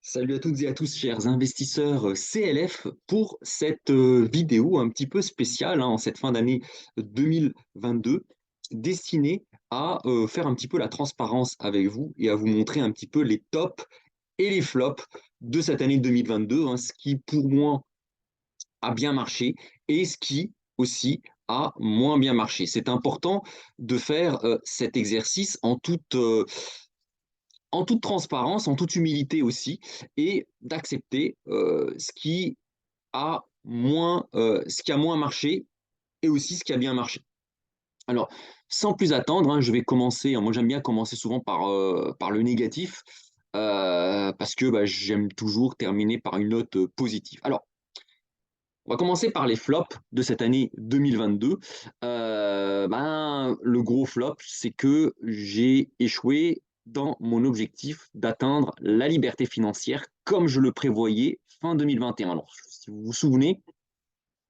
Salut à toutes et à tous, chers investisseurs CLF, pour cette vidéo un petit peu spéciale en cette fin d'année 2022, destinée à faire un petit peu la transparence avec vous et à vous montrer un petit peu les tops et les flops de cette année 2022, ce qui pour moi a bien marché et ce qui aussi a moins bien marché. C'est important de faire cet exercice en toute transparence, en toute humilité aussi, et d'accepter ce qui a moins marché et aussi ce qui a bien marché. Alors, sans plus attendre, je vais commencer. Moi, j'aime bien commencer souvent par le négatif, parce que bah, j'aime toujours terminer par une note positive. Alors, on va commencer par les flops de cette année 2022. Le gros flop, c'est que j'ai échoué dans mon objectif d'atteindre la liberté financière comme je le prévoyais fin 2021. Alors, si vous vous souvenez,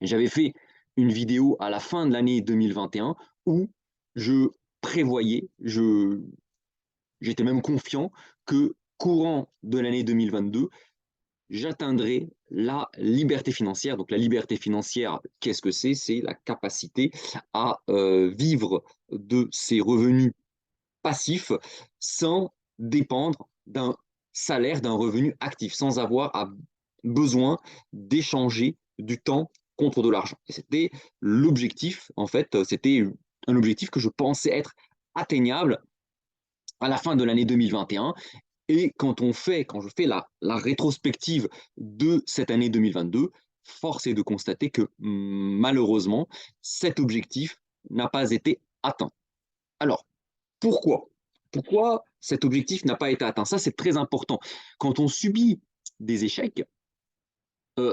j'avais fait une vidéo à la fin de l'année 2021 où je prévoyais, j'étais même confiant que courant de l'année 2022, j'atteindrai la liberté financière. Donc la liberté financière, qu'est-ce que c'est? C'est la capacité à vivre de ses revenus passifs sans dépendre d'un salaire, d'un revenu actif, sans avoir besoin d'échanger du temps contre de l'argent. Et c'était l'objectif, en fait, c'était un objectif que je pensais être atteignable à la fin de l'année 2021. Et quand je fais la rétrospective de cette année 2022, force est de constater que malheureusement, cet objectif n'a pas été atteint. Alors, pourquoi? Pourquoi cet objectif n'a pas été atteint? Ça, c'est très important. Quand on subit des échecs, euh,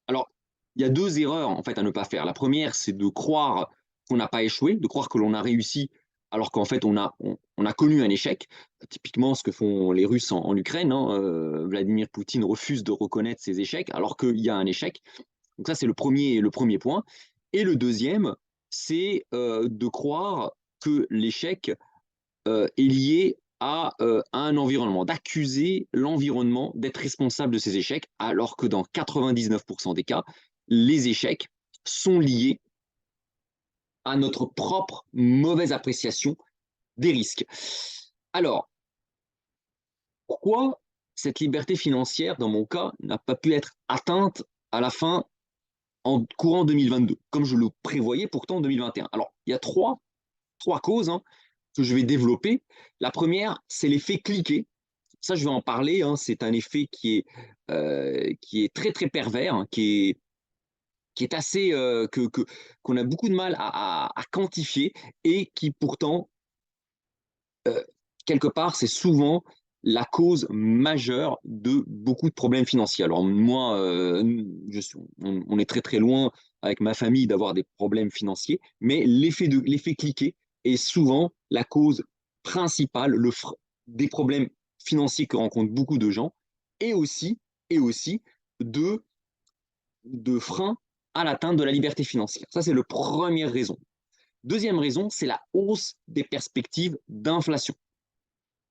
alors, il y a deux erreurs en fait à ne pas faire. La première, c'est de croire qu'on n'a pas échoué, de croire que l'on a réussi, alors qu'en fait on a connu un échec. Typiquement, ce que font les Russes en Ukraine. Vladimir Poutine refuse de reconnaître ses échecs, alors qu'il y a un échec. Donc ça, c'est le premier point. Et le deuxième, c'est de croire que l'échec est lié à un environnement, d'accuser l'environnement d'être responsable de ces échecs, alors que dans 99% des cas, les échecs sont liés à notre propre mauvaise appréciation des risques. Alors, pourquoi cette liberté financière, dans mon cas, n'a pas pu être atteinte à la fin en courant 2022, comme je le prévoyais pourtant en 2021? Alors, il y a trois causes que je vais développer. La première, c'est l'effet cliquet. Ça, je vais en parler. C'est un effet qui est très, très pervers, qui est assez, qu'on a beaucoup de mal à quantifier et qui pourtant, euh, quelque part, c'est souvent la cause majeure de beaucoup de problèmes financiers. Alors moi, on est très très loin avec ma famille d'avoir des problèmes financiers, mais l'effet cliquet est souvent la cause principale des problèmes financiers que rencontrent beaucoup de gens et aussi, et aussi de, de freins à l'atteinte de la liberté financière. Ça, c'est la première raison. Deuxième raison, c'est la hausse des perspectives d'inflation.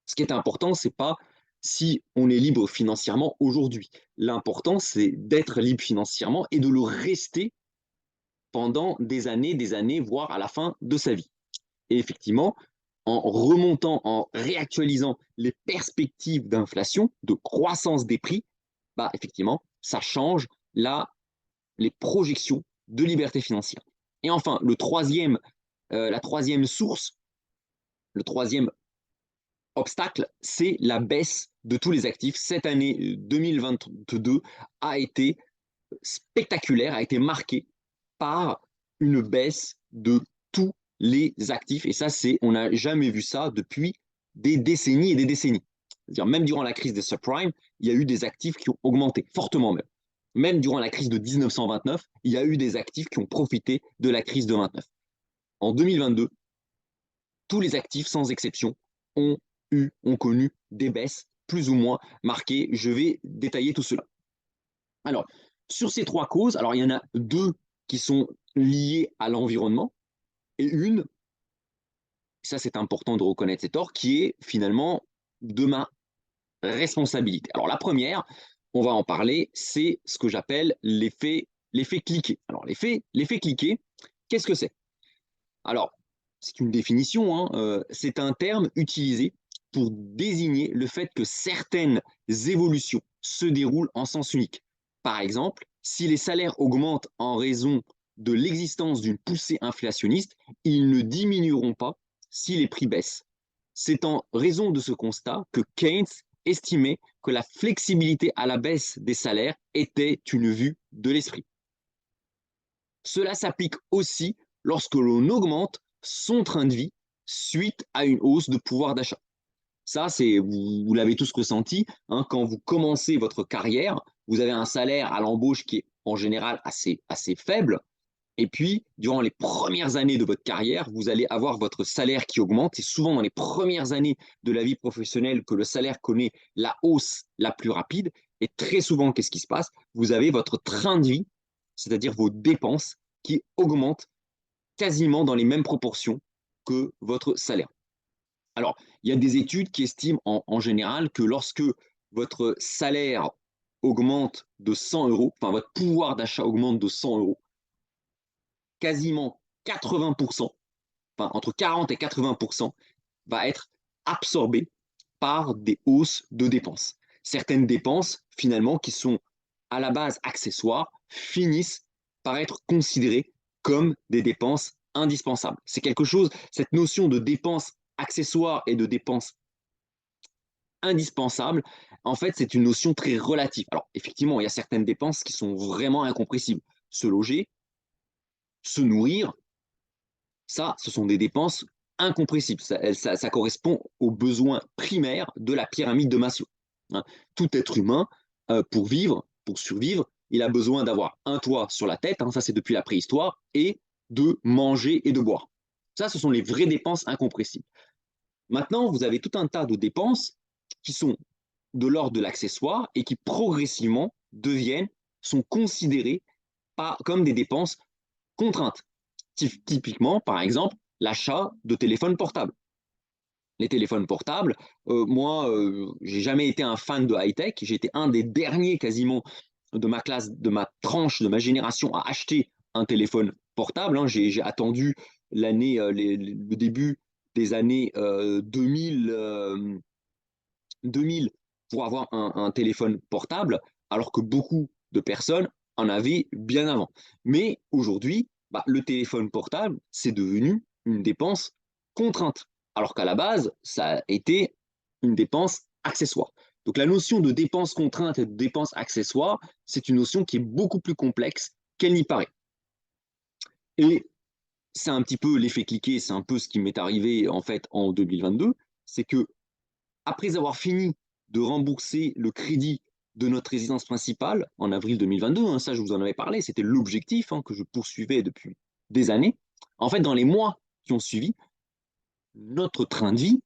Ce qui est important, c'est pas si on est libre financièrement aujourd'hui. L'important, c'est d'être libre financièrement et de le rester pendant des années, voire à la fin de sa vie. Et effectivement, en remontant, en réactualisant les perspectives d'inflation, de croissance des prix, bah effectivement, ça change les projections de liberté financière. Et enfin, la troisième source, le troisième obstacle, c'est la baisse de tous les actifs. Cette année 2022 a été spectaculaire, a été marquée par une baisse de tous les actifs. Et ça, on n'a jamais vu ça depuis des décennies et des décennies. C'est-à-dire, même durant la crise des subprimes, il y a eu des actifs qui ont augmenté, fortement même. Même durant la crise de 1929, il y a eu des actifs qui ont profité de la crise de 29. En 2022, tous les actifs, sans exception, ont ont connu des baisses plus ou moins marquées. Je vais détailler tout cela. Alors, sur ces trois causes, alors il y en a deux qui sont liées à l'environnement et une, ça c'est important de reconnaître cet tort, qui est finalement de ma responsabilités. Alors la première, on va en parler, c'est ce que j'appelle l'effet cliquet. Alors l'effet cliquet, qu'est-ce que c'est? Alors, c'est une définition, hein, c'est un terme utilisé pour désigner le fait que certaines évolutions se déroulent en sens unique. Par exemple, si les salaires augmentent en raison de l'existence d'une poussée inflationniste, ils ne diminueront pas si les prix baissent. C'est en raison de ce constat que Keynes estimait que la flexibilité à la baisse des salaires était une vue de l'esprit. Cela s'applique aussi lorsque l'on augmente son train de vie suite à une hausse de pouvoir d'achat. Ça, c'est, vous l'avez tous ressenti, hein, quand vous commencez votre carrière, vous avez un salaire à l'embauche qui est en général assez faible. Et puis, durant les premières années de votre carrière, vous allez avoir votre salaire qui augmente. C'est souvent dans les premières années de la vie professionnelle que le salaire connaît la hausse la plus rapide. Et très souvent, qu'est-ce qui se passe? Vous avez votre train de vie, c'est-à-dire vos dépenses, qui augmentent quasiment dans les mêmes proportions que votre salaire. Alors, il y a des études qui estiment en général que lorsque votre salaire augmente de 100 euros, enfin votre pouvoir d'achat augmente de 100 euros, quasiment 80%, enfin entre 40 et 80%, va être absorbé par des hausses de dépenses. Certaines dépenses, finalement, qui sont à la base accessoires, finissent par être considérées comme des dépenses indispensables. C'est quelque chose, cette notion de dépenses accessoires et de dépenses indispensables, en fait, c'est une notion très relative. Alors, effectivement, il y a certaines dépenses qui sont vraiment incompressibles. Se loger, se nourrir, ça, ce sont des dépenses incompressibles. Ça correspond aux besoins primaires de la pyramide de Maslow. Hein. Tout être humain, pour vivre, pour survivre, il a besoin d'avoir un toit sur la tête, hein, ça c'est depuis la préhistoire, et de manger et de boire. Ça, ce sont les vraies dépenses incompressibles. Maintenant, vous avez tout un tas de dépenses qui sont de l'ordre de l'accessoire et qui progressivement sont considérées comme des dépenses contraintes. Typiquement, par exemple, l'achat de téléphones portables. Les téléphones portables, moi, j'ai jamais été un fan de high-tech. J'ai été un des derniers quasiment de ma classe, de ma tranche, de ma génération à acheter un téléphone portable. Hein. J'ai attendu le début des années 2000 pour avoir un téléphone portable, alors que beaucoup de personnes en avaient bien avant. Mais aujourd'hui, bah, le téléphone portable, c'est devenu une dépense contrainte, alors qu'à la base, ça a été une dépense accessoire. Donc la notion de dépense contrainte et de dépense accessoire, c'est une notion qui est beaucoup plus complexe qu'elle n'y paraît. Et c'est un petit peu l'effet cliquet, c'est un peu ce qui m'est arrivé en fait en 2022, c'est que après avoir fini de rembourser le crédit de notre résidence principale en avril 2022, hein, ça je vous en avais parlé, c'était l'objectif, hein, que je poursuivais depuis des années. En fait, dans les mois qui ont suivi, notre train de vie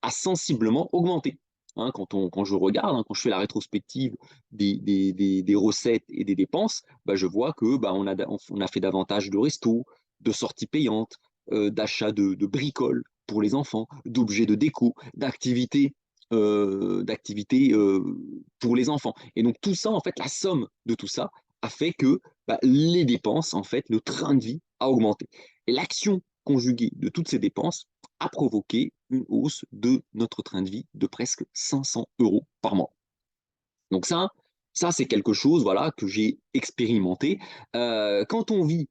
a sensiblement augmenté. Hein, quand je regarde, hein, quand je fais la rétrospective des recettes et des dépenses, bah, je vois que bah, on a fait davantage de restos, de sorties payantes, d'achats de bricoles pour les enfants, d'objets de déco, d'activités pour les enfants. Et donc tout ça, en fait, la somme de tout ça a fait que bah, les dépenses, en fait, le train de vie a augmenté. Et l'action conjuguée de toutes ces dépenses a provoqué une hausse de notre train de vie de presque 500 euros par mois. Donc ça c'est quelque chose voilà, que j'ai expérimenté. Quand on vit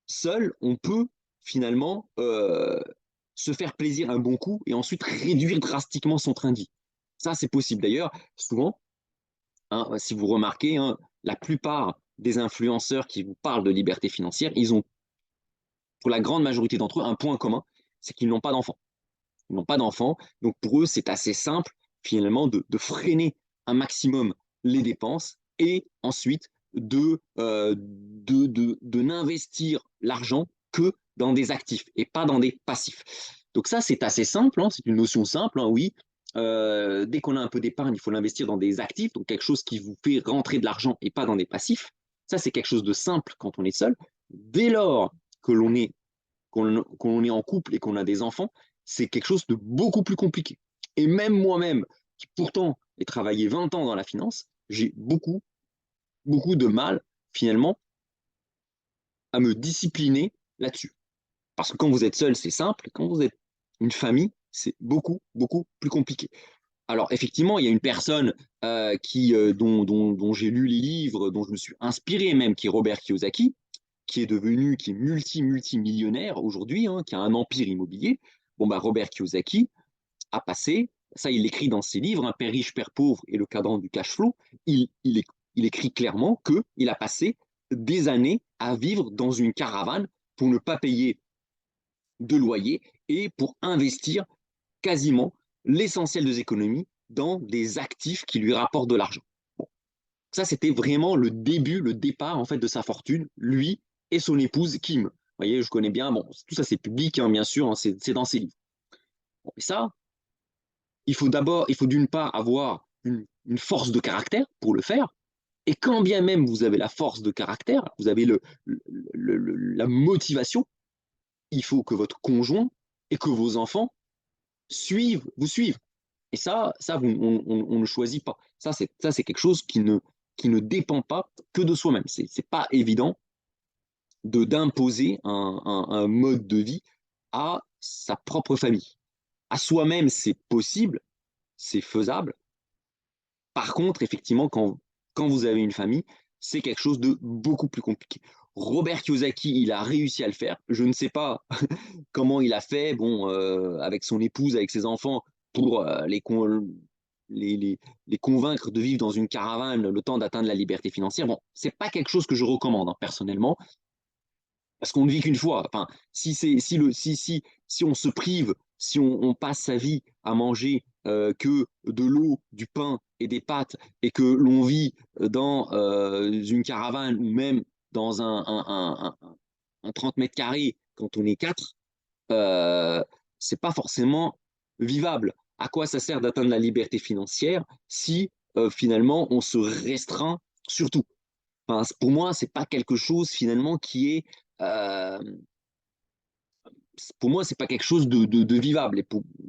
seul, on peut finalement se faire plaisir un bon coup et ensuite réduire drastiquement son train de vie. Ça, c'est possible. D'ailleurs, souvent, hein, si vous remarquez, hein, la plupart des influenceurs qui vous parlent de liberté financière, ils ont, pour la grande majorité d'entre eux, un point commun, c'est qu'ils n'ont pas d'enfants. Ils n'ont pas d'enfants. Donc pour eux, c'est assez simple finalement de freiner un maximum les dépenses et ensuite de n'investir l'argent que dans des actifs et pas dans des passifs. Donc ça, c'est assez simple, hein, c'est une notion simple, hein, oui. Dès qu'on a un peu d'épargne, il faut l'investir dans des actifs, donc quelque chose qui vous fait rentrer de l'argent et pas dans des passifs. Ça, c'est quelque chose de simple quand on est seul. Dès lors que qu'on est en couple et qu'on a des enfants, c'est quelque chose de beaucoup plus compliqué. Et même moi-même, qui pourtant ai travaillé 20 ans dans la finance, j'ai beaucoup de mal, finalement, à me discipliner là-dessus. Parce que quand vous êtes seul, c'est simple. Quand vous êtes une famille, c'est beaucoup plus compliqué. Alors, effectivement, il y a une personne dont j'ai lu les livres, dont je me suis inspiré même, qui est Robert Kiyosaki, qui est multimillionnaire aujourd'hui, hein, qui a un empire immobilier. Bon, bah, Robert Kiyosaki a passé, ça il écrit dans ses livres, hein, Père riche, Père pauvre et le cadran du cash flow, il écrit clairement qu'il a passé des années à vivre dans une caravane pour ne pas payer de loyer et pour investir quasiment l'essentiel des économies dans des actifs qui lui rapportent de l'argent. Bon. Ça, c'était vraiment le début, le départ en fait de sa fortune, lui et son épouse Kim. Vous voyez, je connais bien, bon, tout ça c'est public, hein, bien sûr, hein, c'est dans ses livres. Bon, et ça, il faut d'une part avoir une force de caractère pour le faire, et quand bien même vous avez la force de caractère, vous avez la motivation, il faut que votre conjoint et que vos enfants vous suivent. Et on ne choisit pas. Ça, c'est quelque chose qui ne dépend pas que de soi-même. C'est pas évident d'imposer un mode de vie à sa propre famille. À soi-même, c'est possible, c'est faisable. Par contre, effectivement, quand vous avez une famille, c'est quelque chose de beaucoup plus compliqué. Robert Kiyosaki, il a réussi à le faire. Je ne sais pas comment il a fait, bon, avec son épouse, avec ses enfants, pour les convaincre de vivre dans une caravane le temps d'atteindre la liberté financière. Bon, c'est pas quelque chose que je recommande, hein, personnellement, parce qu'on ne vit qu'une fois. Enfin, si on se prive, si on passe sa vie à manger que de l'eau, du pain et des pâtes, et que l'on vit dans une caravane ou même dans un 30 mètres carrés quand on est quatre, euh, c'est pas forcément vivable. À quoi ça sert d'atteindre la liberté financière si finalement on se restreint sur tout? Enfin, pour moi, c'est pas quelque chose finalement qui est euh, pour moi, c'est pas quelque chose de vivable.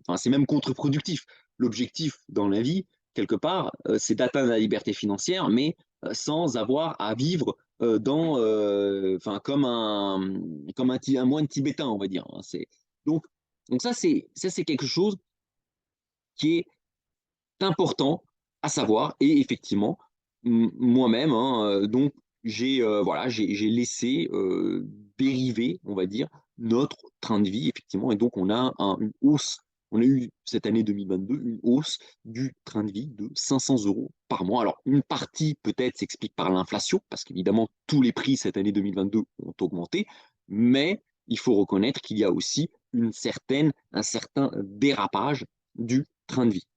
Enfin, c'est même contre-productif. L'objectif dans la vie, quelque part, c'est d'atteindre la liberté financière, mais sans avoir à vivre enfin, un moine tibétain, on va dire, hein. Donc, donc ça, c'est quelque chose qui est important à savoir. Et effectivement, moi-même, hein, donc voilà, j'ai laissé dériver, on va dire, notre train de vie, effectivement. Et donc, une hausse. On a eu cette année 2022 une hausse du train de vie de 500 euros par mois. Alors, une partie peut-être s'explique par l'inflation, parce qu'évidemment, tous les prix cette année 2022 ont augmenté, mais il faut reconnaître qu'il y a aussi un certain dérapage du train de vie.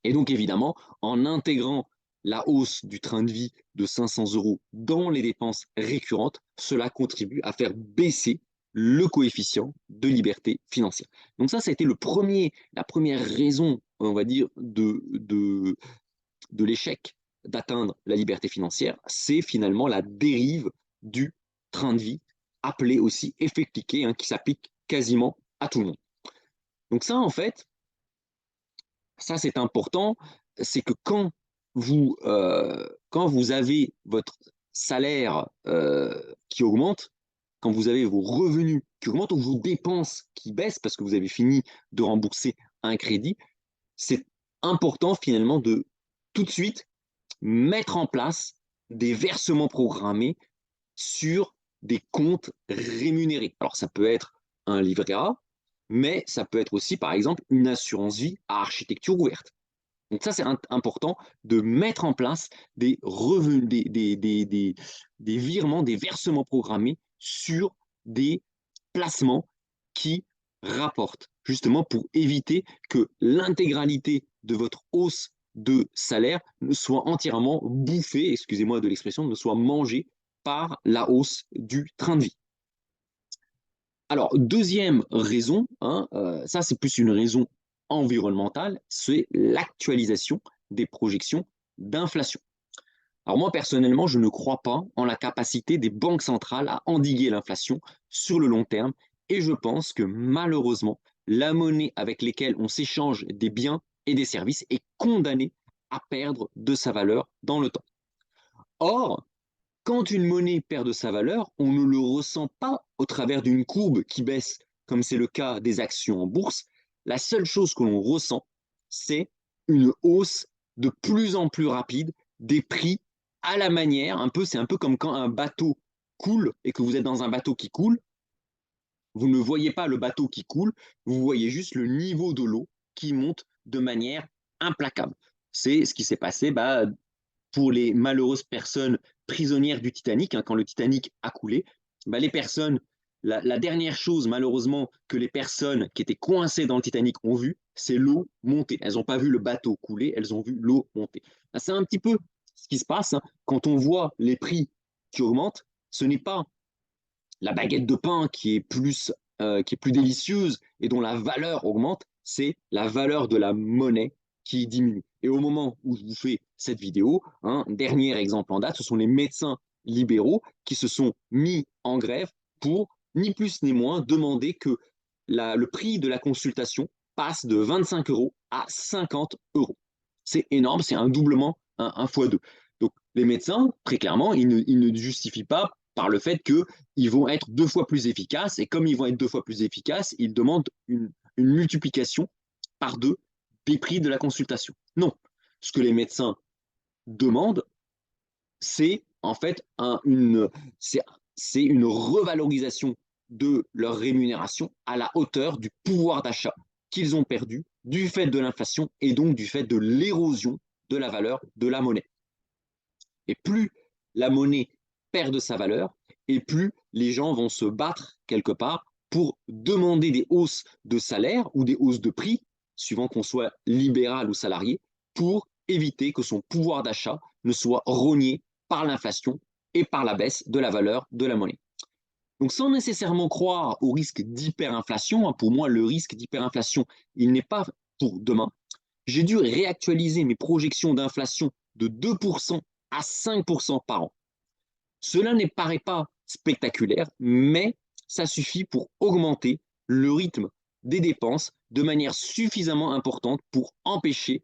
Et donc, évidemment, en intégrant la hausse du train de vie de 500 euros dans les dépenses récurrentes, cela contribue à faire baisser le coefficient de liberté financière. Donc ça a été la première raison, on va dire, de l'échec d'atteindre la liberté financière, c'est finalement la dérive du train de vie, appelé aussi effet cliquet, hein, qui s'applique quasiment à tout le monde. Donc ça, en fait, ça c'est important, c'est que quand vous avez votre salaire qui augmente, quand vous avez vos revenus qui augmentent ou vos dépenses qui baissent parce que vous avez fini de rembourser un crédit, c'est important finalement de tout de suite mettre en place des versements programmés sur des comptes rémunérés. Alors ça peut être un livret A, mais ça peut être aussi par exemple une assurance vie à architecture ouverte. Donc ça, c'est important de mettre en place des revenus, des virements, des versements programmés sur des placements qui rapportent, justement pour éviter que l'intégralité de votre hausse de salaire ne soit entièrement bouffée, excusez-moi de l'expression, ne soit mangée par la hausse du train de vie. Alors, deuxième raison, hein, ça c'est plus une raison environnementale, c'est l'actualisation des projections d'inflation. Alors moi, personnellement, je ne crois pas en la capacité des banques centrales à endiguer l'inflation sur le long terme et je pense que malheureusement, la monnaie avec laquelle on s'échange des biens et des services est condamnée à perdre de sa valeur dans le temps. Or, quand une monnaie perd de sa valeur, on ne le ressent pas au travers d'une courbe qui baisse, comme c'est le cas des actions en bourse. La seule chose que l'on ressent, c'est une hausse de plus en plus rapide des prix à la manière, c'est un peu comme quand un bateau coule et que vous êtes dans un bateau qui coule, vous ne voyez pas le bateau qui coule, vous voyez juste le niveau de l'eau qui monte de manière implacable. C'est ce qui s'est passé pour les malheureuses personnes prisonnières du Titanic, quand le Titanic a coulé. Les personnes, la dernière chose malheureusement que les personnes qui étaient coincées dans le Titanic ont vu, c'est l'eau monter. Elles n'ont pas vu le bateau couler, elles ont vu l'eau monter. C'est un petit peu ce qui se passe quand on voit les prix qui augmentent. Ce n'est pas la baguette de pain qui est plus délicieuse et dont la valeur augmente, c'est la valeur de la monnaie qui diminue. Et au moment où je vous fais cette vidéo, dernier exemple en date, ce sont les médecins libéraux qui se sont mis en grève pour, ni plus ni moins, demander que le prix de la consultation passe de 25 euros à 50 euros. C'est énorme, c'est un doublement, un fois deux. Donc les médecins, très clairement, ils ne justifient pas par le fait qu'ils vont être 2 fois plus efficaces. Et comme ils vont être 2 fois plus efficaces, ils demandent une multiplication par 2 des prix de la consultation. Non. Ce que les médecins demandent, c'est en fait une revalorisation de leur rémunération à la hauteur du pouvoir d'achat qu'ils ont perdu du fait de l'inflation et donc du fait de l'érosion de la valeur de la monnaie. Et plus la monnaie perd de sa valeur, et plus les gens vont se battre quelque part pour demander des hausses de salaire ou des hausses de prix, suivant qu'on soit libéral ou salarié, pour éviter que son pouvoir d'achat ne soit rogné par l'inflation et par la baisse de la valeur de la monnaie. Donc sans nécessairement croire au risque d'hyperinflation, pour moi le risque d'hyperinflation, il n'est pas pour demain, j'ai dû réactualiser mes projections d'inflation de 2% à 5% par an. Cela ne paraît pas spectaculaire, mais ça suffit pour augmenter le rythme des dépenses de manière suffisamment importante pour empêcher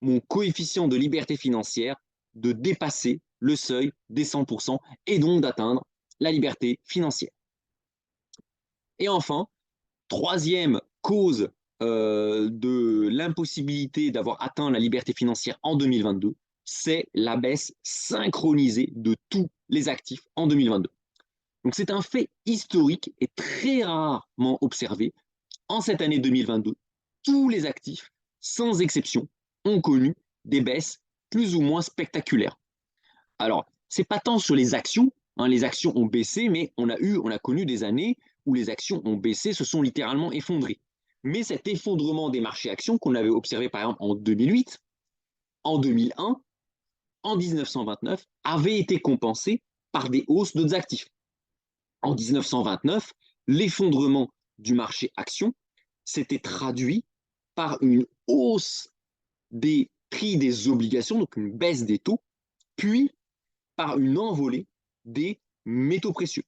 mon coefficient de liberté financière de dépasser le seuil des 100% et donc d'atteindre la liberté financière. Et enfin, troisième cause de l'impossibilité d'avoir atteint la liberté financière en 2022, c'est la baisse synchronisée de tous les actifs en 2022. Donc c'est un fait historique et très rarement observé. En cette année 2022, tous les actifs, sans exception, ont connu des baisses plus ou moins spectaculaires. Alors, c'est pas tant sur les actions, les actions ont baissé, mais on a connu des années où les actions ont baissé, se sont littéralement effondrées. Mais cet effondrement des marchés actions qu'on avait observé par exemple en 2008, en 2001, en 1929, avait été compensé par des hausses d'autres actifs. En 1929, l'effondrement du marché actions s'était traduit par une hausse des prix des obligations, donc une baisse des taux, puis par une envolée des métaux précieux.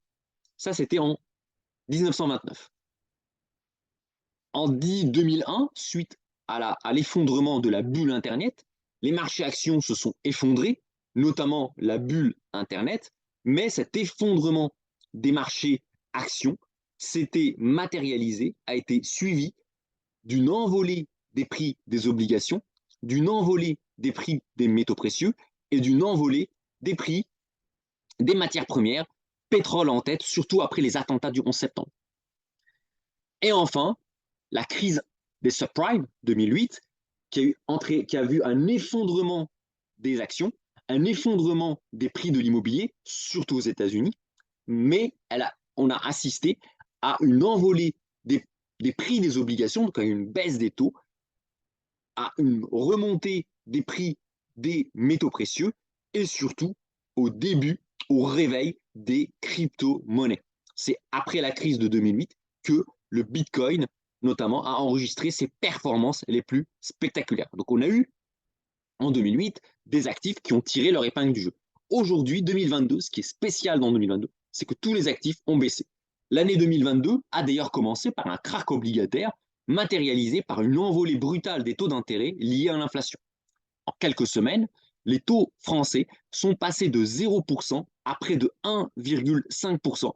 Ça, c'était en 1929. En 2001, suite à l'effondrement de la bulle Internet, les marchés actions se sont effondrés, notamment la bulle Internet, mais cet effondrement des marchés actions s'était matérialisé, a été suivi d'une envolée des prix des obligations, d'une envolée des prix des métaux précieux et d'une envolée des prix des matières premières, pétrole en tête, surtout après les attentats du 11 septembre. Et enfin, la crise des subprimes 2008, qui a vu un effondrement des actions, un effondrement des prix de l'immobilier, surtout aux États-Unis, mais on a assisté à une envolée des prix des obligations, donc à une baisse des taux, à une remontée des prix des métaux précieux et surtout au réveil des crypto-monnaies. C'est après la crise de 2008 que le Bitcoin, notamment, a enregistré ses performances les plus spectaculaires. Donc on a eu, en 2008, des actifs qui ont tiré leur épingle du jeu. Aujourd'hui, 2022, ce qui est spécial dans 2022, c'est que tous les actifs ont baissé. L'année 2022 a d'ailleurs commencé par un krach obligataire, matérialisée par une envolée brutale des taux d'intérêt liés à l'inflation. En quelques semaines, les taux français sont passés de 0% à près de 1,5%,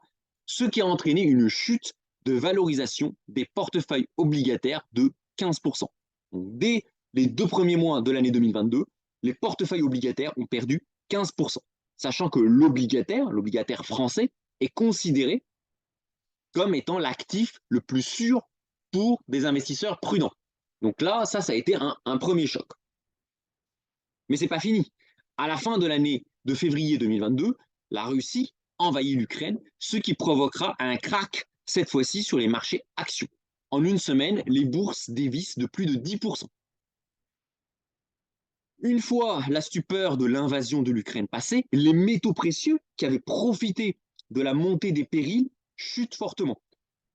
ce qui a entraîné une chute de valorisation des portefeuilles obligataires de 15%. Donc, dès les 2 premiers mois de l'année 2022, les portefeuilles obligataires ont perdu 15%, sachant que l'obligataire français, est considéré comme étant l'actif le plus sûr pour des investisseurs prudents. Donc là, ça a été un premier choc. Mais ce n'est pas fini. À la fin de l'année de février 2022, la Russie envahit l'Ukraine, ce qui provoquera un crack, cette fois-ci, sur les marchés actions. En une semaine, les bourses dévissent de plus de 10%. Une fois la stupeur de l'invasion de l'Ukraine passée, les métaux précieux qui avaient profité de la montée des périls chutent fortement.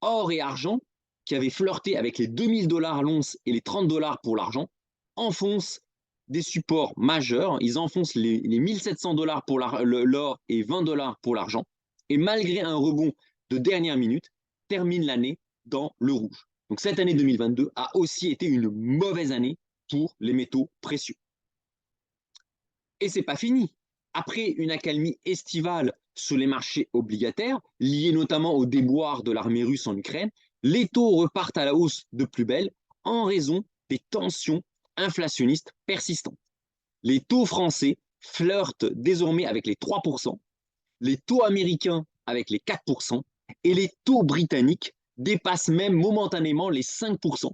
Or et argent, qui avaient flirté avec les 2000 $ l'once et les 30 $ pour l'argent, enfoncent des supports majeurs. Ils enfoncent les 1700 $ pour l'or et 20 $ pour l'argent. Et malgré un rebond de dernière minute, termine l'année dans le rouge. Donc cette année 2022 a aussi été une mauvaise année pour les métaux précieux. Et c'est pas fini. Après une accalmie estivale sur les marchés obligataires, liée notamment au déboire de l'armée russe en Ukraine, les taux repartent à la hausse de plus belle en raison des tensions inflationnistes persistantes. Les taux français flirtent désormais avec les 3%, les taux américains avec les 4%, et les taux britanniques dépassent même momentanément les 5%,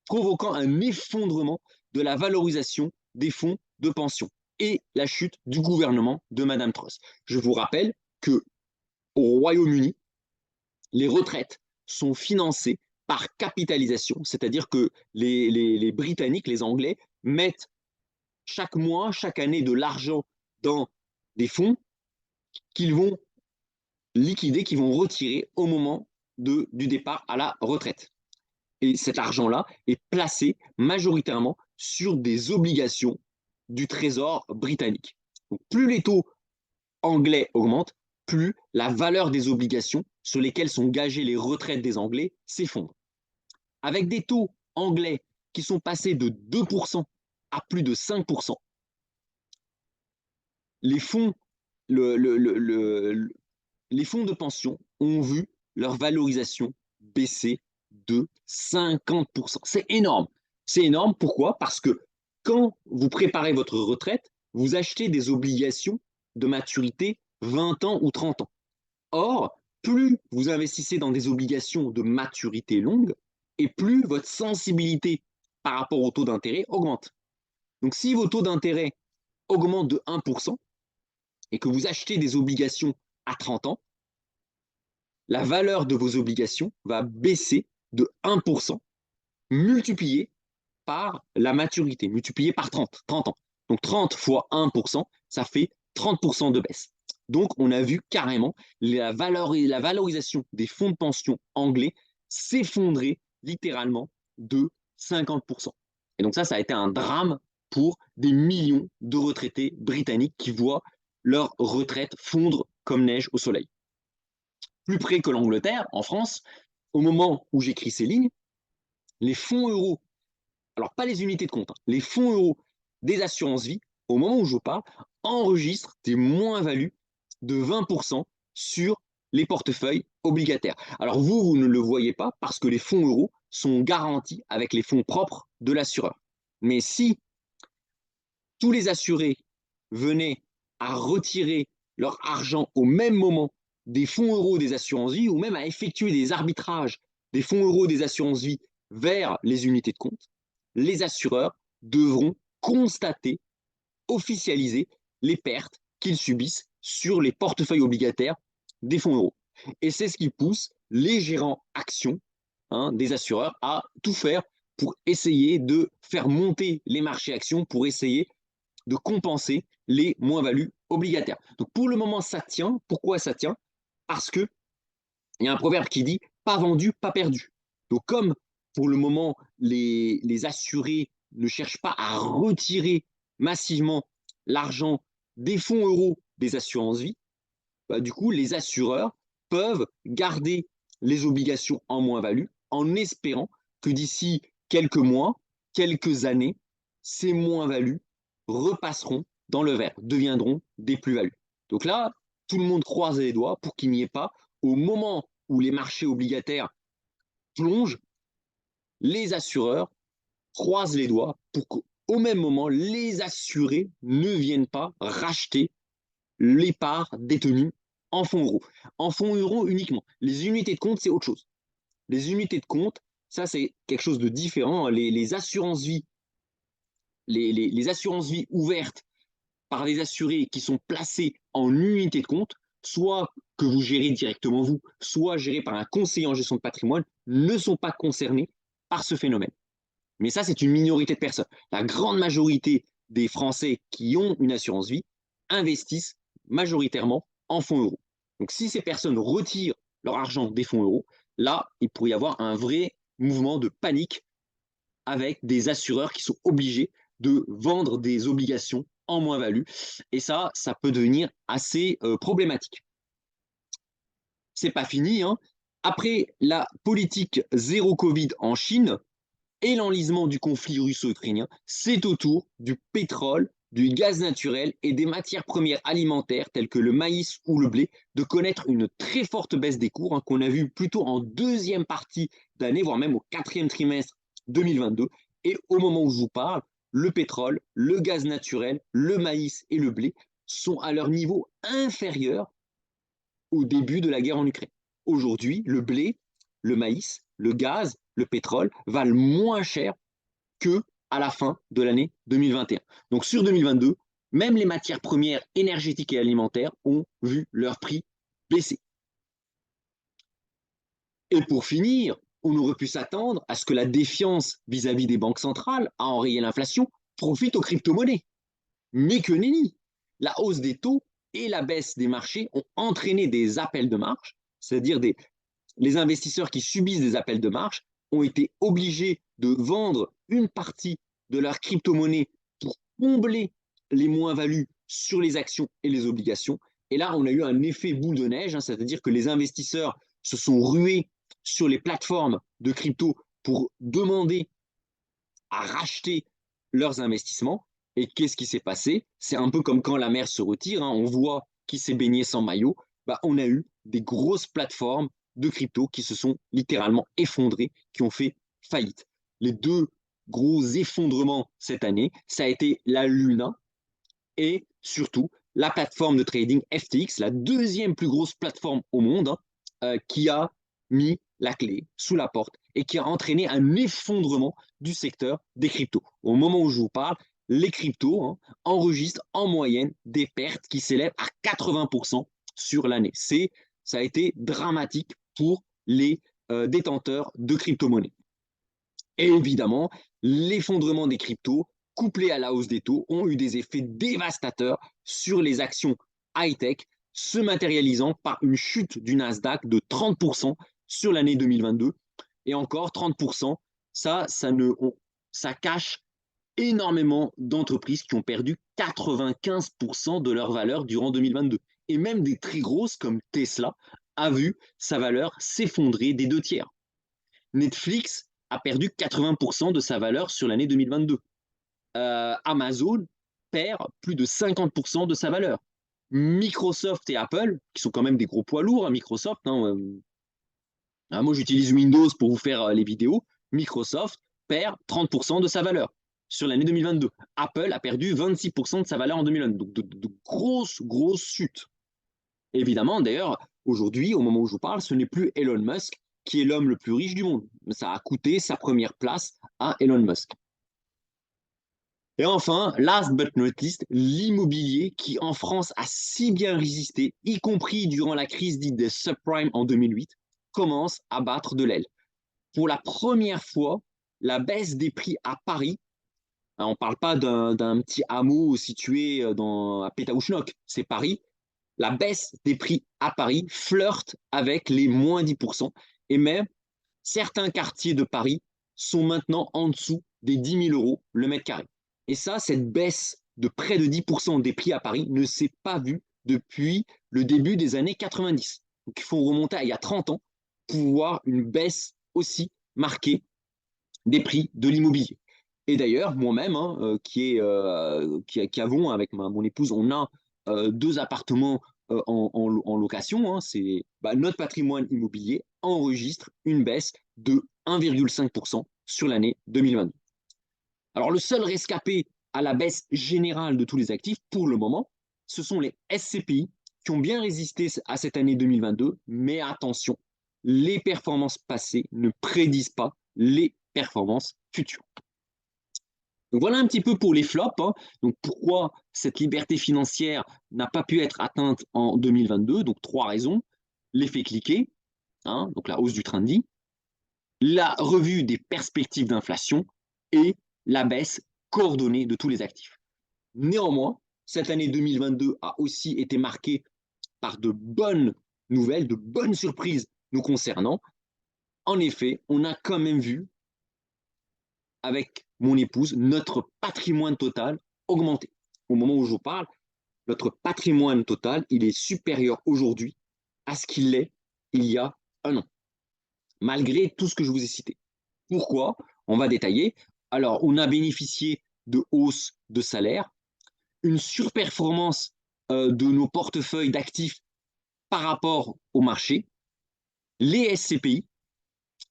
provoquant un effondrement de la valorisation des fonds de pension et la chute du gouvernement de Madame Truss. Je vous rappelle que au Royaume-Uni, les retraites sont financées par capitalisation, c'est-à-dire que les Britanniques, les Anglais, mettent chaque mois, chaque année de l'argent dans des fonds qu'ils vont liquider, qu'ils vont retirer au moment du départ à la retraite. Et cet argent-là est placé majoritairement sur des obligations du Trésor britannique. Donc, plus les taux anglais augmentent, plus la valeur des obligations sur lesquelles sont gagées les retraites des Anglais s'effondre. Avec des taux anglais qui sont passés de 2% à plus de 5%, les fonds, les fonds de pension ont vu leur valorisation baisser de 50%. C'est énorme. C'est énorme. Pourquoi? Parce que quand vous préparez votre retraite, vous achetez des obligations de maturité 20 ans ou 30 ans. Or, plus vous investissez dans des obligations de maturité longue, et plus votre sensibilité par rapport au taux d'intérêt augmente. Donc, si vos taux d'intérêt augmentent de 1% et que vous achetez des obligations à 30 ans, la valeur de vos obligations va baisser de 1%, multiplié par la maturité, multiplié par 30 ans. Donc 30 fois 1%, ça fait 30% de baisse. Donc on a vu carrément la valorisation des fonds de pension anglais s'effondrer littéralement de 50%. Et donc ça a été un drame pour des millions de retraités britanniques qui voient leur retraite fondre comme neige au soleil. Plus près que l'Angleterre, en France, au moment où j'écris ces lignes, les fonds euros, alors pas les unités de compte, hein, les fonds euros des assurances vie, au moment où je parle, enregistrent des moins-values de 20% sur les portefeuilles obligataires. Alors vous ne le voyez pas parce que les fonds euros sont garantis avec les fonds propres de l'assureur. Mais si tous les assurés venaient à retirer leur argent au même moment des fonds euros des assurances vie ou même à effectuer des arbitrages des fonds euros des assurances vie vers les unités de compte, les assureurs devront constater, officialiser les pertes qu'ils subissent sur les portefeuilles obligataires des fonds euros. Et c'est ce qui pousse les gérants actions des assureurs à tout faire pour essayer de faire monter les marchés actions, pour essayer de compenser les moins-values obligataires. Donc pour le moment, ça tient. Pourquoi ça tient? Parce qu'il y a un proverbe qui dit « pas vendu, pas perdu ». Donc comme pour le moment, les assurés ne cherchent pas à retirer massivement l'argent des fonds euros des assurances vie, bah, du coup, les assureurs peuvent garder les obligations en moins-value en espérant que d'ici quelques mois, quelques années, ces moins-values repasseront dans le vert, deviendront des plus-values. Donc là, tout le monde croise les doigts pour qu'il n'y ait pas, au moment où les marchés obligataires plongent, les assureurs croisent les doigts pour qu'au même moment, les assurés ne viennent pas racheter les parts détenues en fonds euros. En fonds euros uniquement. Les unités de compte, c'est autre chose. Les unités de compte, ça, c'est quelque chose de différent. Les assurances-vie, les assurances-vie ouvertes par les assurés qui sont placés en unité de compte, soit que vous gérez directement vous, soit gérés par un conseiller en gestion de patrimoine, ne sont pas concernés par ce phénomène. Mais ça, c'est une minorité de personnes. La grande majorité des Français qui ont une assurance vie investissent majoritairement en fonds euros. Donc, si ces personnes retirent leur argent des fonds euros, là, il pourrait y avoir un vrai mouvement de panique avec des assureurs qui sont obligés de vendre des obligations en moins-value. Et ça peut devenir assez problématique. C'est pas fini, hein. Après la politique zéro Covid en Chine, et l'enlisement du conflit russo-ukrainien, c'est au tour du pétrole, du gaz naturel et des matières premières alimentaires telles que le maïs ou le blé de connaître une très forte baisse des cours, hein, qu'on a vu plutôt en deuxième partie d'année, voire même au quatrième trimestre 2022. Et au moment où je vous parle, le pétrole, le gaz naturel, le maïs et le blé sont à leur niveau inférieur au début de la guerre en Ukraine. Aujourd'hui, le blé, le maïs, le gaz, le pétrole valent moins cher que à la fin de l'année 2021. Donc sur 2022, même les matières premières énergétiques et alimentaires ont vu leur prix baisser. Et pour finir, on aurait pu s'attendre à ce que la défiance vis-à-vis des banques centrales à enrayer l'inflation profite aux crypto-monnaies. Mais que nenni! La hausse des taux et la baisse des marchés ont entraîné des appels de marge, c'est-à-dire les investisseurs qui subissent des appels de marge ont été obligés de vendre une partie de leur crypto-monnaie pour combler les moins-values sur les actions et les obligations. Et là, on a eu un effet boule de neige, hein, c'est-à-dire que les investisseurs se sont rués sur les plateformes de crypto pour demander à racheter leurs investissements. Et qu'est-ce qui s'est passé? C'est un peu comme quand la mer se retire, hein, on voit qui s'est baigné sans maillot. Bah, on a eu des grosses plateformes de crypto qui se sont littéralement effondrées, qui ont fait faillite. Les deux gros effondrements cette année, ça a été la Luna et surtout la plateforme de trading FTX, la deuxième plus grosse plateforme au monde, hein, qui a mis la clé sous la porte et qui a entraîné un effondrement du secteur des cryptos. Au moment où je vous parle, les cryptos, hein, enregistrent en moyenne des pertes qui s'élèvent à 80% sur l'année. Ça a été dramatique pour les détenteurs de crypto-monnaies. Et évidemment, l'effondrement des cryptos, couplé à la hausse des taux, ont eu des effets dévastateurs sur les actions high-tech, se matérialisant par une chute du Nasdaq de 30% sur l'année 2022. Et encore 30%, ça cache énormément d'entreprises qui ont perdu 95% de leur valeur durant 2022. Et même des très grosses comme Tesla a vu sa valeur s'effondrer des 2 tiers. Netflix a perdu 80% de sa valeur sur l'année 2022. Amazon perd plus de 50% de sa valeur. Microsoft et Apple, qui sont quand même des gros poids lourds, hein, Microsoft, hein, moi j'utilise Windows pour vous faire les vidéos, Microsoft perd 30% de sa valeur sur l'année 2022. Apple a perdu 26% de sa valeur en 2022. Donc de grosses chutes. Évidemment, d'ailleurs, aujourd'hui, au moment où je vous parle, ce n'est plus Elon Musk qui est l'homme le plus riche du monde. Ça a coûté sa première place à Elon Musk. Et enfin, last but not least, l'immobilier qui en France a si bien résisté, y compris durant la crise dite des subprimes en 2008, commence à battre de l'aile. Pour la première fois, la baisse des prix à Paris, on ne parle pas d'un petit hameau situé à Pétaouchnok, c'est Paris, la baisse des prix à Paris flirte avec les moins 10%. Et même, certains quartiers de Paris sont maintenant en dessous des 10 000 euros le mètre carré. Et ça, cette baisse de près de 10% des prix à Paris ne s'est pas vue depuis le début des années 90. Donc il faut remonter à il y a 30 ans pour voir une baisse aussi marquée des prix de l'immobilier. Et d'ailleurs, moi-même, hein, qui avons avec mon épouse, on a deux appartements en location. Hein, notre patrimoine immobilier enregistre une baisse de 1,5% sur l'année 2022. Alors, le seul rescapé à la baisse générale de tous les actifs, pour le moment, ce sont les SCPI qui ont bien résisté à cette année 2022. Mais attention, les performances passées ne prédisent pas les performances futures. Donc voilà un petit peu pour les flops. Hein. Donc pourquoi cette liberté financière n'a pas pu être atteinte en 2022? Donc trois raisons. L'effet cliquet, hein, donc la hausse du train de vie, la revue des perspectives d'inflation et la baisse coordonnée de tous les actifs. Néanmoins, cette année 2022 a aussi été marquée par de bonnes nouvelles, de bonnes surprises nous concernant. En effet, on a quand même vu, avec mon épouse, notre patrimoine total augmenter. Au moment où je vous parle, notre patrimoine total, il est supérieur aujourd'hui à ce qu'il est il y a un an, malgré tout ce que je vous ai cité. Pourquoi? On va détailler. Alors, on a bénéficié de hausses de salaire, une surperformance de nos portefeuilles d'actifs par rapport au marché, les SCPI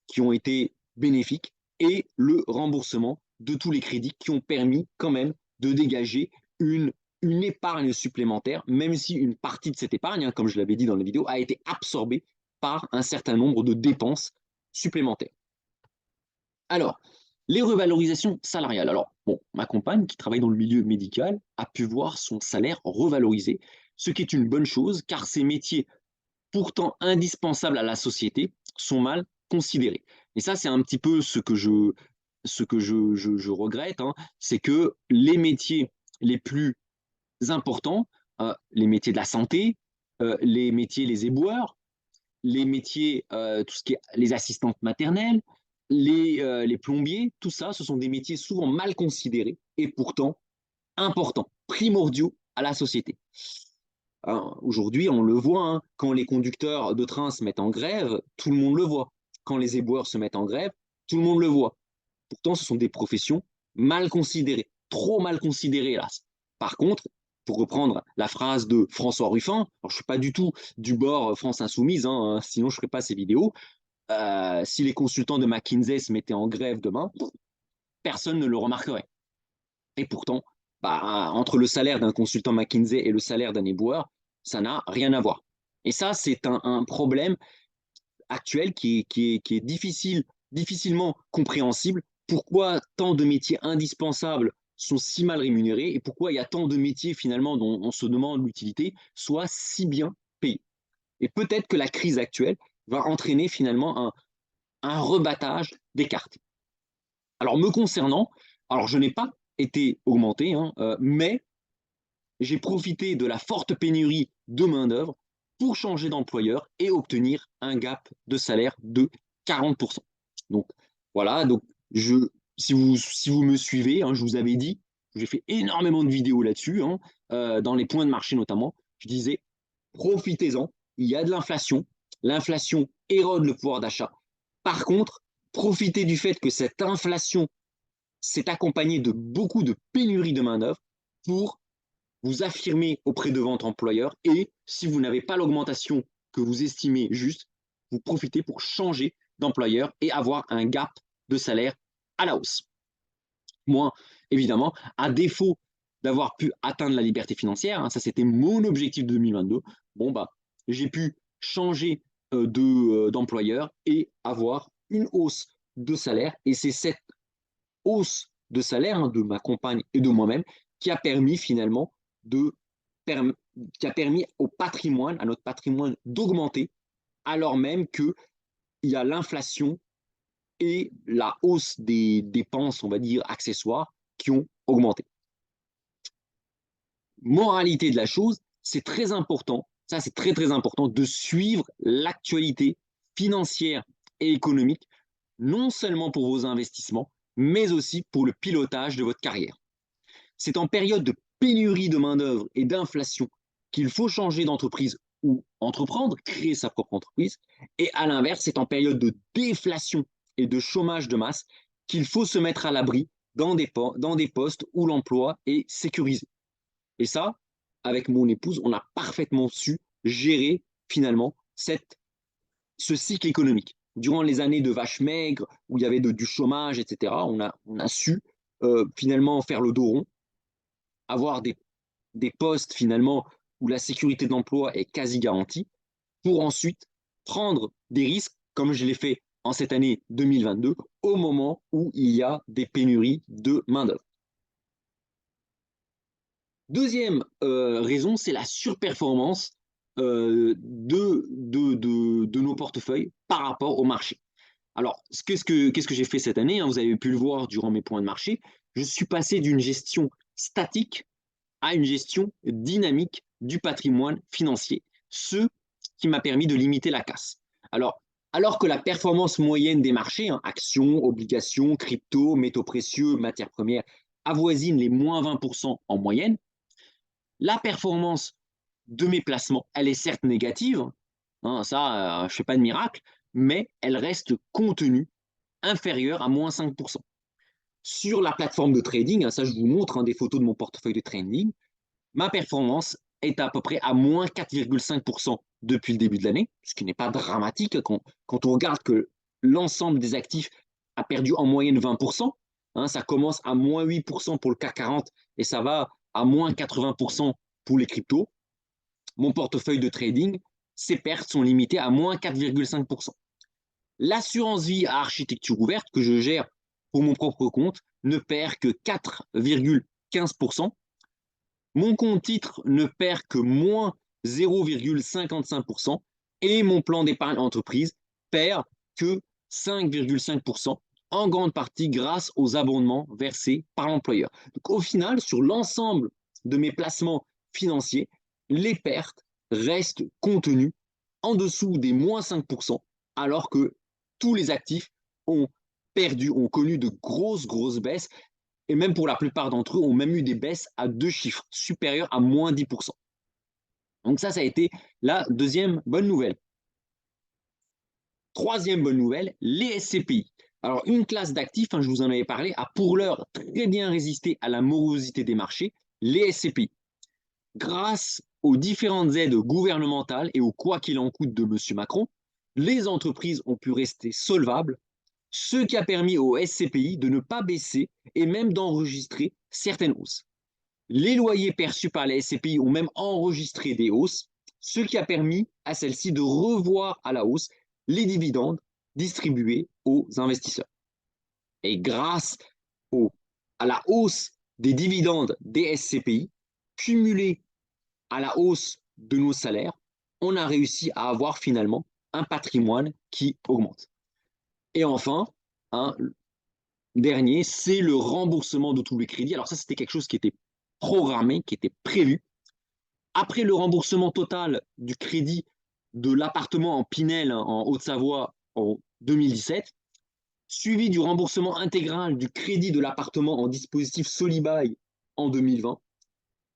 qui ont été bénéfiques et le remboursement de tous les crédits qui ont permis quand même de dégager une épargne supplémentaire, même si une partie de cette épargne, hein, comme je l'avais dit dans la vidéo, a été absorbée par un certain nombre de dépenses supplémentaires. Alors, les revalorisations salariales. Alors, bon, ma compagne qui travaille dans le milieu médical a pu voir son salaire revalorisé, ce qui est une bonne chose car ces métiers pourtant indispensables à la société sont mal considérés. Et ça, c'est un petit peu ce que je regrette, hein, c'est que les métiers les plus importants, les métiers de la santé, les métiers, les éboueurs, les métiers, tout ce qui est les assistantes maternelles, les plombiers, tout ça, ce sont des métiers souvent mal considérés et pourtant importants, primordiaux à la société. Aujourd'hui, on le voit, hein, quand les conducteurs de train se mettent en grève, tout le monde le voit. Quand les éboueurs se mettent en grève, tout le monde le voit. Pourtant, ce sont des professions mal considérées, trop mal considérées, hélas. Par contre, pour reprendre la phrase de François Ruffin, alors je ne suis pas du tout du bord France Insoumise, hein, sinon je ne ferais pas ces vidéos. Si les consultants de McKinsey se mettaient en grève demain, personne ne le remarquerait. Et pourtant, entre le salaire d'un consultant McKinsey et le salaire d'un éboueur, ça n'a rien à voir. Et ça, c'est un problème actuel qui est difficilement compréhensible. Pourquoi tant de métiers indispensables sont si mal rémunérés et pourquoi il y a tant de métiers finalement dont on se demande l'utilité soient si bien payés. Et peut-être que la crise actuelle va entraîner finalement un rebattage des cartes. Alors me concernant, alors je n'ai pas été augmenté, hein, mais j'ai profité de la forte pénurie de main-d'œuvre pour changer d'employeur et obtenir un gap de salaire de 40%. Donc voilà, donc si vous me suivez, hein, je vous avais dit, j'ai fait énormément de vidéos là-dessus, hein, dans les points de marché notamment. Je disais, profitez-en, il y a de l'inflation, l'inflation érode le pouvoir d'achat. Par contre, profitez du fait que cette inflation s'est accompagnée de beaucoup de pénuries de main-d'œuvre pour vous affirmer auprès de votre employeur et si vous n'avez pas l'augmentation que vous estimez juste, vous profitez pour changer d'employeur et avoir un gap de salaire à la hausse. Moi, évidemment, à défaut d'avoir pu atteindre la liberté financière, hein, ça c'était mon objectif de 2022, bon j'ai pu changer d'employeur et avoir une hausse de salaire et c'est cette hausse de salaire, hein, de ma compagne et de moi-même qui a permis finalement de qui a permis au patrimoine, à notre patrimoine d'augmenter, alors même qu'il y a l'inflation et la hausse des dépenses, on va dire, accessoires qui ont augmenté. Moralité de la chose, c'est très important, ça c'est très très important, de suivre l'actualité financière et économique, non seulement pour vos investissements, mais aussi pour le pilotage de votre carrière. C'est en période de pénurie de main-d'œuvre et d'inflation qu'il faut changer d'entreprise ou entreprendre, créer sa propre entreprise. Et à l'inverse, c'est en période de déflation et de chômage de masse qu'il faut se mettre à l'abri dans des postes où l'emploi est sécurisé. Et ça, avec mon épouse, on a parfaitement su gérer finalement ce cycle économique. Durant les années de vaches maigres, où il y avait du chômage, etc., on a su finalement faire le dos rond, avoir des postes finalement où la sécurité de l'emploi est quasi garantie, pour ensuite prendre des risques, comme je l'ai fait en cette année 2022, au moment où il y a des pénuries de main-d'œuvre. Deuxième raison, c'est la surperformance de nos portefeuilles par rapport au marché. Alors, qu'est-ce que j'ai fait cette année, hein? Vous avez pu le voir durant mes points de marché. Je suis passé d'une gestion statique à une gestion dynamique du patrimoine financier, ce qui m'a permis de limiter la casse. Alors que la performance moyenne des marchés, hein, actions, obligations, crypto, métaux précieux, matières premières, avoisine les moins 20% en moyenne, la performance de mes placements, elle est certes négative, hein, ça, je ne fais pas de miracle, mais elle reste contenue, inférieure à moins 5%. Sur la plateforme de trading, hein, ça je vous montre, hein, des photos de mon portefeuille de trading, ma performance est à peu près à moins 4,5% depuis le début de l'année, ce qui n'est pas dramatique quand on regarde que l'ensemble des actifs a perdu en moyenne 20%. Hein, ça commence à moins 8% pour le CAC 40 et ça va à moins 80% pour les cryptos. Mon portefeuille de trading, ses pertes sont limitées à moins 4,5%. L'assurance vie à architecture ouverte que je gère pour mon propre compte ne perd que 4,15%. Mon compte titre ne perd que moins 0,55% et mon plan d'épargne entreprise perd que 5,5%, en grande partie grâce aux abondements versés par l'employeur. Donc au final, sur l'ensemble de mes placements financiers, les pertes restent contenues en dessous des moins 5%, alors que tous les actifs ont perdu, ont connu de grosses baisses, et même pour la plupart d'entre eux, ont même eu des baisses à 2 chiffres, supérieures à moins 10%. Donc ça a été la deuxième bonne nouvelle. Troisième bonne nouvelle, les SCPI. Alors, une classe d'actifs, hein, je vous en avais parlé, a pour l'heure très bien résisté à la morosité des marchés, les SCPI. Grâce aux différentes aides gouvernementales et au quoi qu'il en coûte de M. Macron, les entreprises ont pu rester solvables, ce qui a permis aux SCPI de ne pas baisser et même d'enregistrer certaines hausses. Les loyers perçus par les SCPI ont même enregistré des hausses, ce qui a permis à celles-ci de revoir à la hausse les dividendes distribués aux investisseurs. Et grâce à la hausse des dividendes des SCPI, cumulée à la hausse de nos salaires, on a réussi à avoir finalement un patrimoine qui augmente. Et enfin, un dernier, c'est le remboursement de tous les crédits. Alors ça, c'était quelque chose qui était programmé, qui était prévu. Après le remboursement total du crédit de l'appartement en Pinel, en Haute-Savoie, en 2017, suivi du remboursement intégral du crédit de l'appartement en dispositif Solibail en 2020,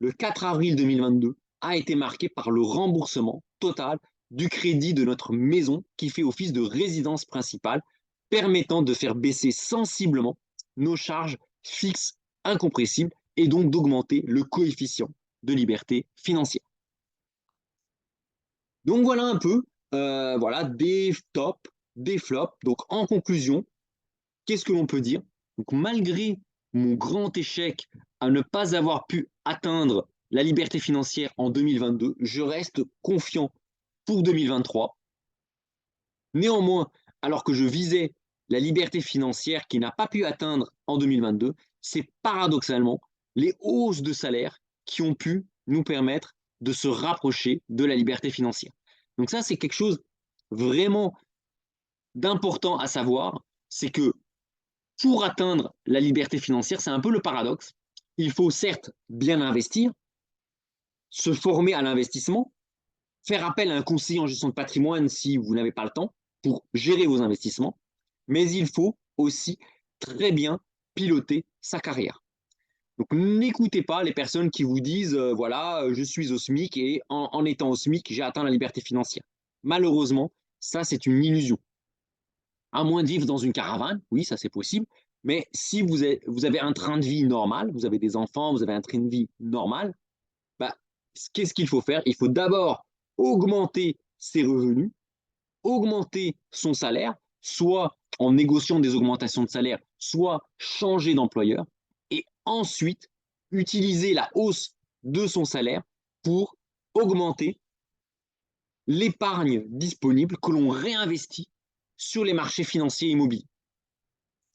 le 4 avril 2022 a été marqué par le remboursement total du crédit de notre maison qui fait office de résidence principale, permettant de faire baisser sensiblement nos charges fixes incompressibles et donc d'augmenter le coefficient de liberté financière. Donc voilà un peu voilà, des tops, des flops. Donc en conclusion, qu'est-ce que l'on peut dire? Donc malgré mon grand échec à ne pas avoir pu atteindre la liberté financière en 2022, je reste confiant pour 2023. Néanmoins, alors que je visais la liberté financière qui n'a pas pu atteindre en 2022, c'est paradoxalement les hausses de salaire qui ont pu nous permettre de se rapprocher de la liberté financière. Donc ça, c'est quelque chose vraiment d'important à savoir, c'est que pour atteindre la liberté financière, c'est un peu le paradoxe. Il faut certes bien investir, se former à l'investissement, faire appel à un conseiller en gestion de patrimoine si vous n'avez pas le temps pour gérer vos investissements, mais il faut aussi très bien piloter sa carrière. Donc n'écoutez pas les personnes qui vous disent voilà, je suis au SMIC et en étant au SMIC, j'ai atteint la liberté financière. Malheureusement, ça c'est une illusion. À moins de vivre dans une caravane, oui, ça c'est possible, Mais si vous avez un train de vie normal, vous avez des enfants, vous avez un train de vie normal, bah, qu'est-ce qu'il faut faire? Il faut d'abord augmenter ses revenus, augmenter son salaire, soit en négociant des augmentations de salaire, soit changer d'employeur, et ensuite utiliser la hausse de son salaire pour augmenter l'épargne disponible que l'on réinvestit sur les marchés financiers immobiliers.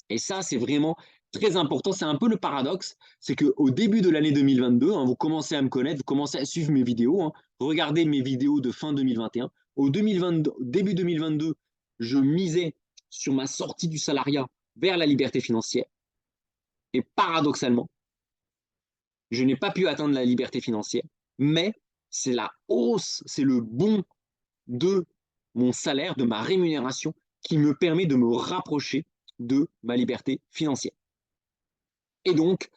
Et ça, c'est vraiment très important. C'est un peu le paradoxe, c'est qu'au début de l'année 2022, hein, vous commencez à me connaître, vous commencez à suivre mes vidéos, hein, regardez mes vidéos de fin 2021. Au 2022, début 2022, je misais sur ma sortie du salariat vers la liberté financière. Et paradoxalement, je n'ai pas pu atteindre la liberté financière, mais c'est la hausse, c'est le bond de mon salaire, de ma rémunération, qui me permet de me rapprocher de ma liberté financière. Et donc,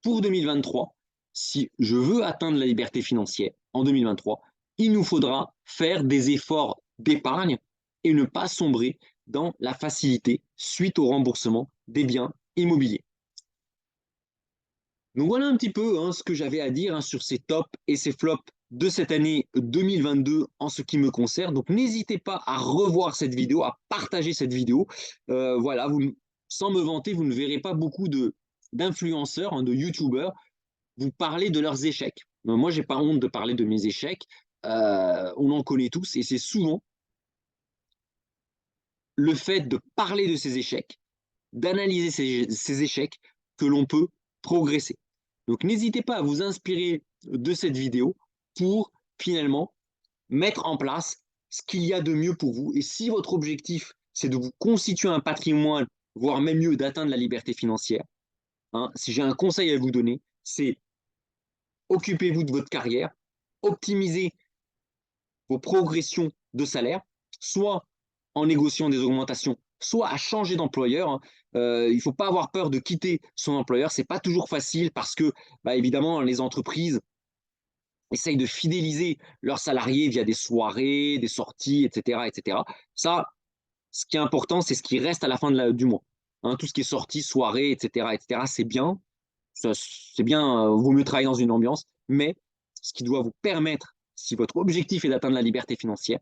pour 2023, si je veux atteindre la liberté financière en 2023, il nous faudra faire des efforts d'épargne et ne pas sombrer dans la facilité suite au remboursement des biens immobiliers. Donc voilà un petit peu ce que j'avais à dire sur ces tops et ces flops de cette année 2022 en ce qui me concerne. Donc n'hésitez pas à revoir cette vidéo, à partager cette vidéo. Voilà, sans me vanter, vous ne verrez pas beaucoup d'influenceurs, de youtubeurs, vous parler de leurs échecs. Moi, j'ai pas honte de parler de mes échecs. On en connaît tous et c'est souvent le fait de parler de ces échecs, d'analyser ces échecs que l'on peut progresser. Donc n'hésitez pas à vous inspirer de cette vidéo pour finalement mettre en place ce qu'il y a de mieux pour vous. Et si votre objectif, c'est de vous constituer un patrimoine, voire même mieux d'atteindre la liberté financière, hein, si j'ai un conseil à vous donner, c'est occupez-vous de votre carrière, optimisez vos progressions de salaire, soit en négociant des augmentations, soit à changer d'employeur. Hein. Il ne faut pas avoir peur de quitter son employeur. Ce n'est pas toujours facile parce que, bah, évidemment, les entreprises essayent de fidéliser leurs salariés via des soirées, des sorties, etc. etc. Ça, ce qui est important, c'est ce qui reste à la fin du mois. Hein, tout ce qui est sorties, soirées, etc., etc., c'est bien. C'est bien, vaut mieux travailler dans une ambiance, mais ce qui doit vous permettre, si votre objectif est d'atteindre la liberté financière,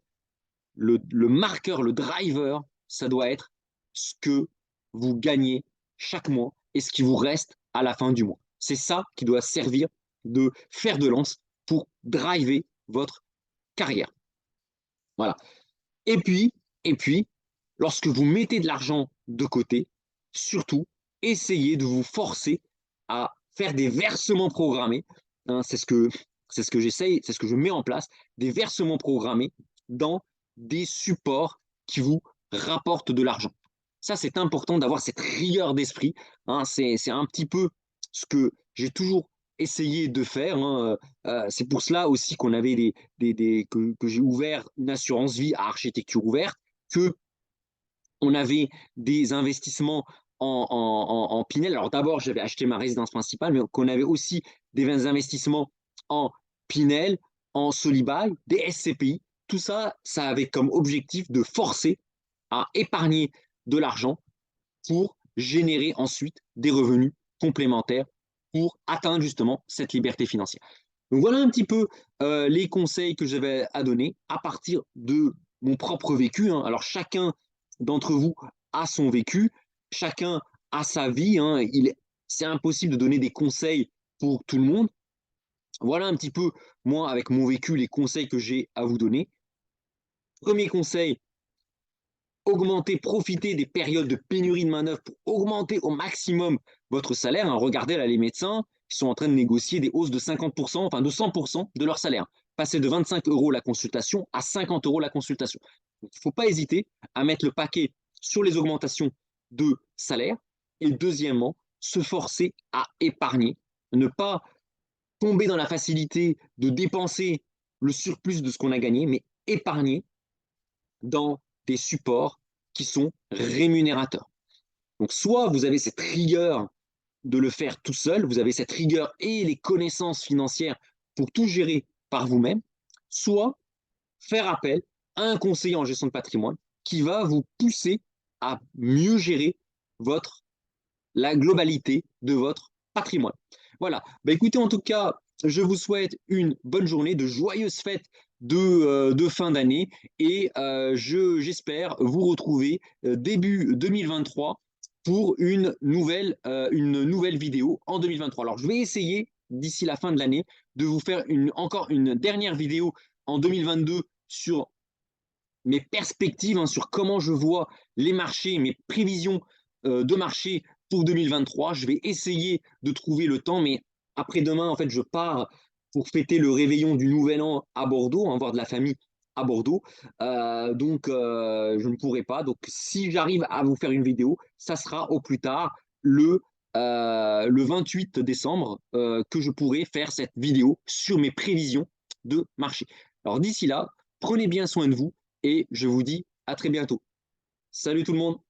le marqueur, le driver, ça doit être ce que vous gagnez chaque mois et ce qui vous reste à la fin du mois. C'est ça qui doit servir de fer de lance pour driver votre carrière. Voilà. Et puis, lorsque vous mettez de l'argent de côté, surtout, essayez de vous forcer à faire des versements programmés. Hein, c'est ce que j'essaye, c'est ce que je mets en place, des versements programmés dans des supports qui vous rapportent de l'argent. Ça, c'est important d'avoir cette rigueur d'esprit. Hein, c'est un petit peu ce que j'ai toujours essayé de faire. Hein. C'est pour cela aussi qu'on avait que j'ai ouvert une assurance vie à architecture ouverte, que on avait des investissements en Pinel. Alors d'abord, j'avais acheté ma résidence principale, mais qu'on avait aussi des investissements en Pinel, en Solibail, des SCPI. Tout ça, ça avait comme objectif de forcer à épargner de l'argent pour générer ensuite des revenus complémentaires pour atteindre justement cette liberté financière. Donc voilà un petit peu les conseils que j'avais à donner à partir de mon propre vécu. Hein. Alors chacun d'entre vous a son vécu, chacun a sa vie. Hein. C'est impossible de donner des conseils pour tout le monde. Voilà un petit peu, moi, avec mon vécu, les conseils que j'ai à vous donner. Premier conseil, augmenter, profiter des périodes de pénurie de main-d'œuvre pour augmenter au maximum votre salaire. Hein. Regardez là, les médecins qui sont en train de négocier des hausses de 50%, enfin de 100% de leur salaire. Passer de 25 € la consultation à 50 € la consultation. Donc, il ne faut pas hésiter à mettre le paquet sur les augmentations de salaire. Et deuxièmement, se forcer à épargner, ne pas tomber dans la facilité de dépenser le surplus de ce qu'on a gagné, mais épargner dans des supports qui sont rémunérateurs. Donc, soit vous avez cette rigueur de le faire tout seul, vous avez cette rigueur et les connaissances financières pour tout gérer par vous-même, soit faire appel à un conseiller en gestion de patrimoine qui va vous pousser à mieux gérer votre la globalité de votre patrimoine. Voilà. Bah, écoutez, en tout cas, je vous souhaite une bonne journée, de joyeuses fêtes de fin d'année et j'espère vous retrouver début 2023 pour une nouvelle vidéo en 2023. Alors, je vais essayer d'ici la fin de l'année de vous faire encore une dernière vidéo en 2022 sur mes perspectives, hein, sur comment je vois les marchés, mes prévisions de marché pour 2023. Je vais essayer de trouver le temps, mais après-demain, en fait, je pars pour fêter le réveillon du Nouvel An à Bordeaux, hein, voir de la famille à Bordeaux. Je ne pourrai pas. Donc, si j'arrive à vous faire une vidéo, ça sera au plus tard le 28 décembre que je pourrai faire cette vidéo sur mes prévisions de marché. Alors, d'ici là, prenez bien soin de vous et je vous dis à très bientôt. Salut tout le monde!